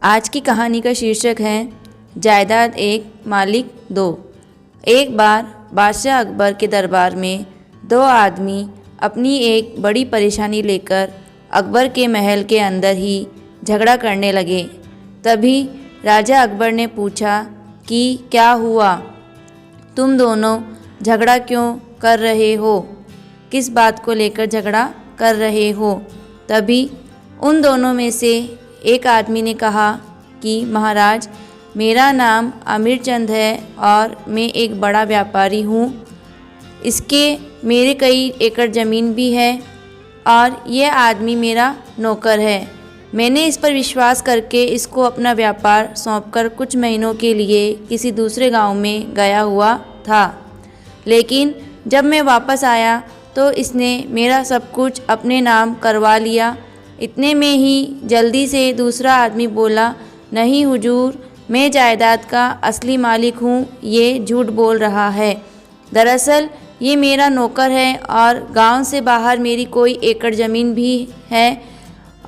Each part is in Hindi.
आज की कहानी का शीर्षक है जायदाद एक मालिक दो। एक बार बादशाह अकबर के दरबार में दो आदमी अपनी एक बड़ी परेशानी लेकर अकबर के महल के अंदर ही झगड़ा करने लगे। तभी राजा अकबर ने पूछा कि क्या हुआ, तुम दोनों झगड़ा क्यों कर रहे हो, किस बात को लेकर झगड़ा कर रहे हो। तभी उन दोनों में से एक आदमी ने कहा कि महाराज, मेरा नाम आमिर चंद है और मैं एक बड़ा व्यापारी हूँ। इसके मेरे कई एकड़ ज़मीन भी है और यह आदमी मेरा नौकर है। मैंने इस पर विश्वास करके इसको अपना व्यापार सौंपकर कुछ महीनों के लिए किसी दूसरे गांव में गया हुआ था, लेकिन जब मैं वापस आया तो इसने मेरा सब कुछ अपने नाम करवा लिया। इतने में ही जल्दी से दूसरा आदमी बोला, नहीं हुजूर, मैं जायदाद का असली मालिक हूँ, ये झूठ बोल रहा है। दरअसल ये मेरा नौकर है और गांव से बाहर मेरी कोई एकड़ ज़मीन भी है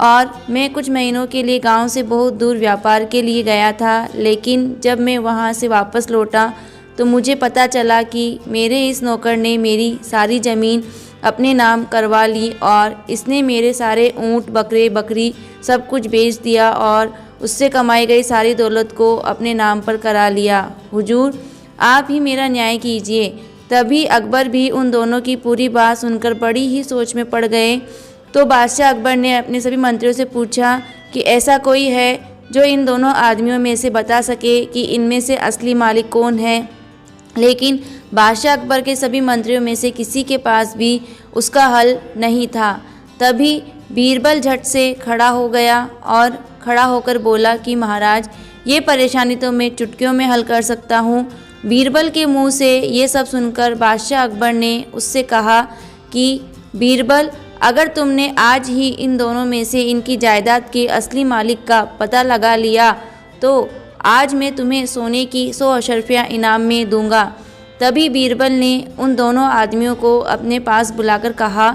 और मैं कुछ महीनों के लिए गांव से बहुत दूर व्यापार के लिए गया था, लेकिन जब मैं वहां से वापस लौटा तो मुझे पता चला कि मेरे इस नौकर ने मेरी सारी ज़मीन अपने नाम करवा ली और इसने मेरे सारे ऊँट बकरे बकरी सब कुछ बेच दिया और उससे कमाई गई सारी दौलत को अपने नाम पर करा लिया। हुजूर, आप ही मेरा न्याय कीजिए। तभी अकबर भी उन दोनों की पूरी बात सुनकर बड़ी ही सोच में पड़ गए। तो बादशाह अकबर ने अपने सभी मंत्रियों से पूछा कि ऐसा कोई है जो इन दोनों आदमियों में से बता सके कि इनमें से असली मालिक कौन है। लेकिन बादशाह अकबर के सभी मंत्रियों में से किसी के पास भी उसका हल नहीं था। तभी बीरबल झट से खड़ा हो गया और खड़ा होकर बोला कि महाराज, ये परेशानी तो मैं चुटकियों में हल कर सकता हूँ। बीरबल के मुंह से ये सब सुनकर बादशाह अकबर ने उससे कहा कि बीरबल, अगर तुमने आज ही इन दोनों में से इनकी जायदाद के असली मालिक का पता लगा लिया तो आज मैं तुम्हें सोने की 100 अशर्फियाँ इनाम में दूंगा। तभी बीरबल ने उन दोनों आदमियों को अपने पास बुलाकर कहा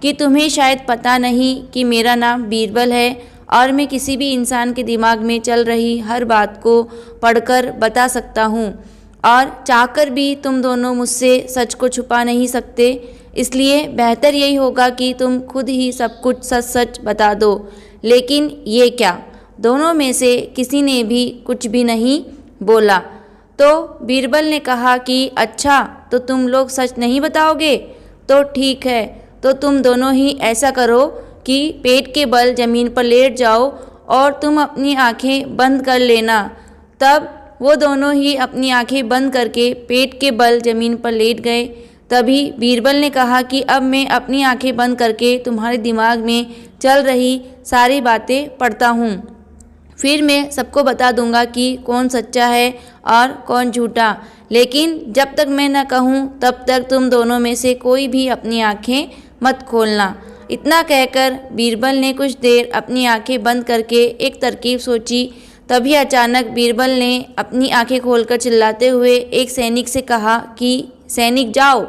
कि तुम्हें शायद पता नहीं कि मेरा नाम बीरबल है और मैं किसी भी इंसान के दिमाग में चल रही हर बात को पढ़कर बता सकता हूँ और चाहकर भी तुम दोनों मुझसे सच को छुपा नहीं सकते। इसलिए बेहतर यही होगा कि तुम खुद ही सब कुछ सच सच बता दो। लेकिन ये क्या? दोनों में से किसी ने भी कुछ भी नहीं बोला। तो बीरबल ने कहा कि अच्छा, तो तुम लोग सच नहीं बताओगे? तो ठीक है, तो तुम दोनों ही ऐसा करो कि पेट के बल ज़मीन पर लेट जाओ और तुम अपनी आंखें बंद कर लेना। तब वो दोनों ही अपनी आंखें बंद करके पेट के बल ज़मीन पर लेट गए। तभी बीरबल ने कहा कि अब मैं अपनी आंखें बंद करके तुम्हारे दिमाग में चल रही सारी बातें पढ़ता हूँ, फिर मैं सबको बता दूंगा कि कौन सच्चा है और कौन झूठा। लेकिन जब तक मैं न कहूँ तब तक तुम दोनों में से कोई भी अपनी आंखें मत खोलना। इतना कहकर बीरबल ने कुछ देर अपनी आंखें बंद करके एक तरकीब सोची। तभी अचानक बीरबल ने अपनी आंखें खोलकर चिल्लाते हुए एक सैनिक से कहा कि सैनिक, जाओ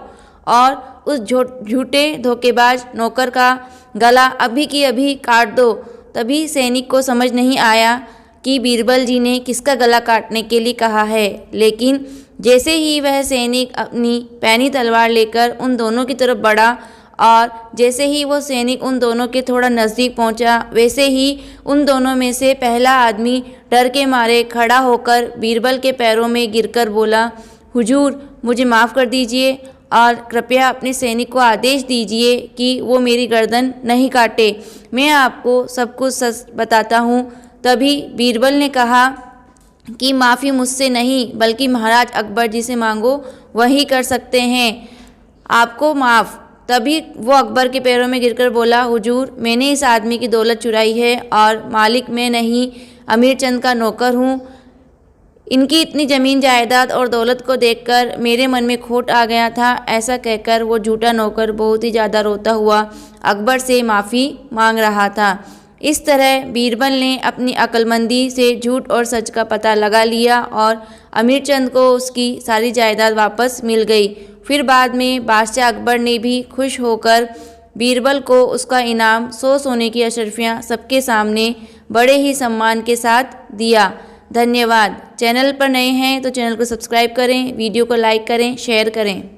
और उस झूठे धोखेबाज नौकर का गला अभी की अभी काट दो। तभी सैनिक को समझ नहीं आया कि बीरबल जी ने किसका गला काटने के लिए कहा है, लेकिन जैसे ही वह सैनिक अपनी पैनी तलवार लेकर उन दोनों की तरफ बढ़ा और जैसे ही वो सैनिक उन दोनों के थोड़ा नज़दीक पहुंचा, वैसे ही उन दोनों में से पहला आदमी डर के मारे खड़ा होकर बीरबल के पैरों में गिरकर बोला, हुजूर, मुझे माफ़ कर दीजिए और कृपया अपने सैनिक को आदेश दीजिए कि वो मेरी गर्दन नहीं काटे। मैं आपको सब कुछ सच बताता हूँ। तभी बीरबल ने कहा कि माफ़ी मुझसे नहीं बल्कि महाराज अकबर जी से मांगो, वही कर सकते हैं आपको माफ़। तभी वो अकबर के पैरों में गिरकर बोला, हुजूर, मैंने इस आदमी की दौलत चुराई है और मालिक मैं नहीं, आमिर चंद का नौकर हूँ। इनकी इतनी ज़मीन जायदाद और दौलत को देखकर मेरे मन में खोट आ गया था। ऐसा कहकर वो झूठा नौकर बहुत ही ज़्यादा रोता हुआ अकबर से माफ़ी मांग रहा था। इस तरह बीरबल ने अपनी अक्लमंदी से झूठ और सच का पता लगा लिया और आमिर चंद को उसकी सारी जायदाद वापस मिल गई। फिर बाद में बादशाह अकबर ने भी खुश होकर बीरबल को उसका इनाम 100 सोने की अशर्फियाँ सबके सामने बड़े ही सम्मान के साथ दिया। धन्यवाद। चैनल पर नए हैं तो चैनल को सब्सक्राइब करें, वीडियो को लाइक करें, शेयर करें।